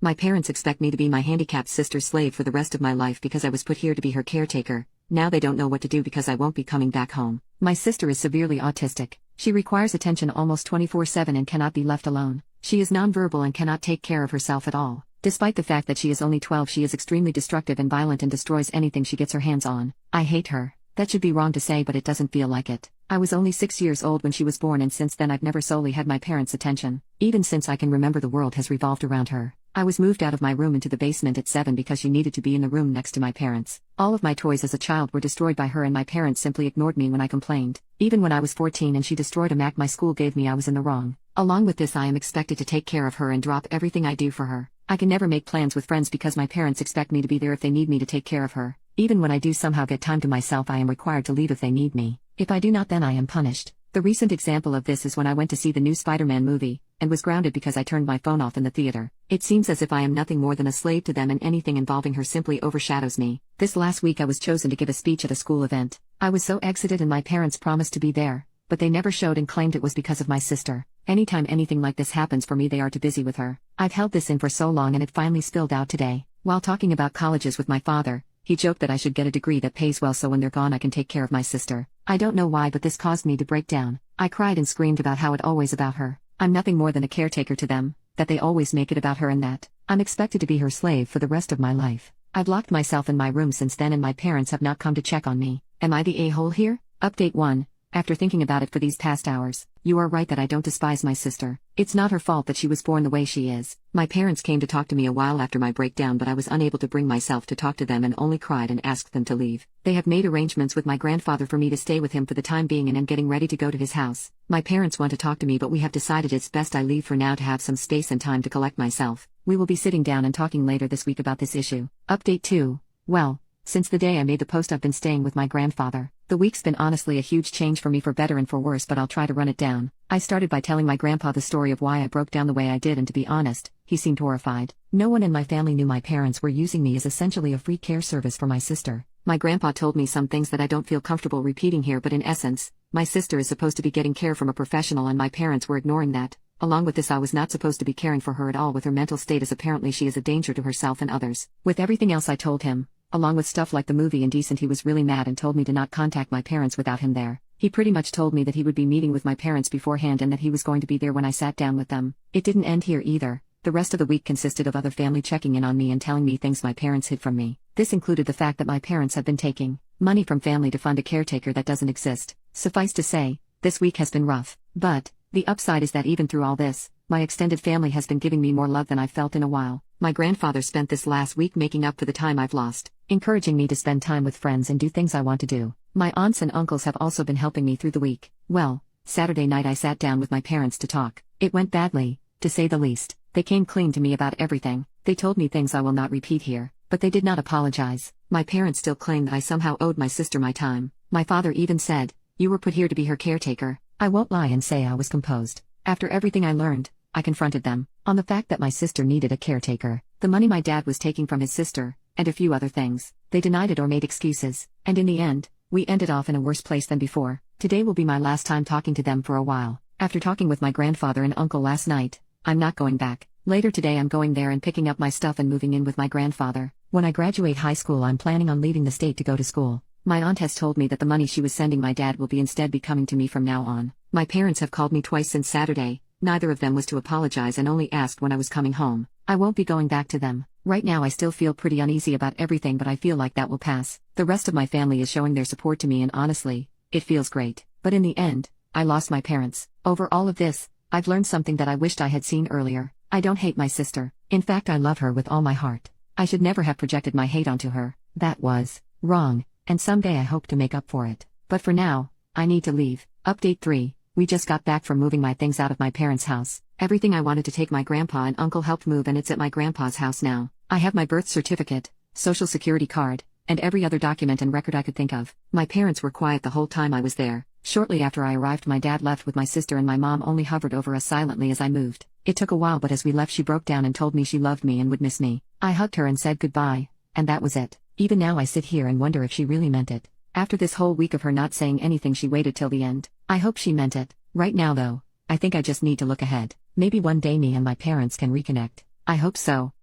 My parents expect me to be my handicapped sister's slave for the rest of my life because I was put here to be her caretaker. Now they don't know what to do because I won't be coming back home. My sister is severely autistic. She requires attention almost 24/7 and cannot be left alone. She is nonverbal and cannot take care of herself at all. Despite the fact that she is only 12, she is extremely destructive and violent and destroys anything she gets her hands on. I hate her. That should be wrong to say, but it doesn't feel like it. I was only 6 years old when she was born, and since then I've never solely had my parents' attention. Even since I can remember, the world has revolved around her. I was moved out of my room into the basement at 7 because she needed to be in the room next to my parents. All of my toys as a child were destroyed by her, and my parents simply ignored me when I complained. Even when I was 14 and she destroyed a Mac my school gave me, I was in the wrong. Along with this, I am expected to take care of her and drop everything I do for her. I can never make plans with friends because my parents expect me to be there if they need me to take care of her. Even when I do somehow get time to myself, I am required to leave if they need me. If I do not, then I am punished. The recent example of this is when I went to see the new Spider-Man movie, and was grounded because I turned my phone off in the theater. It seems as if I am nothing more than a slave to them, and anything involving her simply overshadows me. This last week I was chosen to give a speech at a school event. I was so excited, and my parents promised to be there, but they never showed and claimed it was because of my sister. Anytime anything like this happens for me, they are too busy with her. I've held this in for so long, and it finally spilled out today. While talking about colleges with my father, he joked that I should get a degree that pays well so when they're gone I can take care of my sister. I don't know why, but this caused me to break down. I cried and screamed about how it's always about her. I'm nothing more than a caretaker to them, that they always make it about her, and that I'm expected to be her slave for the rest of my life. I've locked myself in my room since then, and my parents have not come to check on me. Am I the a-hole here? Update 1. After thinking about it for these past hours, you are right that I don't despise my sister. It's not her fault that she was born the way she is. My parents came to talk to me a while after my breakdown, but I was unable to bring myself to talk to them and only cried and asked them to leave. They have made arrangements with my grandfather for me to stay with him for the time being, and am getting ready to go to his house. My parents want to talk to me, but we have decided it's best I leave for now to have some space and time to collect myself. We will be sitting down and talking later this week about this issue. Update 2. Well, since the day I made the post, I've been staying with my grandfather. The week's been honestly a huge change for me, for better and for worse, but I'll try to run it down. I started by telling my grandpa the story of why I broke down the way I did, and to be honest, he seemed horrified. No one in my family knew my parents were using me as essentially a free care service for my sister. My grandpa told me some things that I don't feel comfortable repeating here, but in essence, my sister is supposed to be getting care from a professional, and my parents were ignoring that. Along with this, I was not supposed to be caring for her at all with her mental state, as apparently she is a danger to herself and others. With everything else I told him, along with stuff like the movie Indecent, he was really mad and told me to not contact my parents without him there. He pretty much told me that he would be meeting with my parents beforehand and that he was going to be there when I sat down with them. It didn't end here either. The rest of the week consisted of other family checking in on me and telling me things my parents hid from me. This included the fact that my parents have been taking money from family to fund a caretaker that doesn't exist. Suffice to say, this week has been rough. But the upside is that even through all this, my extended family has been giving me more love than I've felt in a while. My grandfather spent this last week making up for the time I've lost, encouraging me to spend time with friends and do things I want to do. My aunts and uncles have also been helping me through the week. Well, Saturday night I sat down with my parents to talk. It went badly, to say the least. They came clean to me about everything. They told me things I will not repeat here, but they did not apologize. My parents still claim that I somehow owed my sister my time. My father even said, "You were put here to be her caretaker." I won't lie and say I was composed. After everything I learned, I confronted them on the fact that my sister needed a caretaker, the money my dad was taking from his sister, and a few other things. They denied it or made excuses, and in the end, we ended off in a worse place than before. Today will be my last time talking to them for a while. After talking with my grandfather and uncle last night, I'm not going back. Later today I'm going there and picking up my stuff and moving in with my grandfather. When I graduate high school, I'm planning on leaving the state to go to school. My aunt has told me that the money she was sending my dad will instead be coming to me from now on. My parents have called me twice since Saturday. Neither of them was to apologize and only asked when I was coming home. I won't be going back to them. Right now I still feel pretty uneasy about everything, but I feel like that will pass. The rest of my family is showing their support to me, and honestly, it feels great. But in the end, I lost my parents. Over all of this, I've learned something that I wished I had seen earlier. I don't hate my sister. In fact, I love her with all my heart. I should never have projected my hate onto her. That was wrong, and someday I hope to make up for it. But for now, I need to leave. Update 3. We just got back from moving my things out of my parents' house. Everything I wanted to take my grandpa and uncle helped move, and it's at my grandpa's house now. I have my birth certificate, social security card, and every other document and record I could think of. My parents were quiet the whole time I was there. Shortly after I arrived, my dad left with my sister, and my mom only hovered over us silently as I moved. It took a while, but as we left she broke down and told me she loved me and would miss me. I hugged her and said goodbye, and that was it. Even now I sit here and wonder if she really meant it. After this whole week of her not saying anything, she waited till the end. I hope she meant it. Right now though, I think I just need to look ahead. Maybe one day me and my parents can reconnect. I hope so.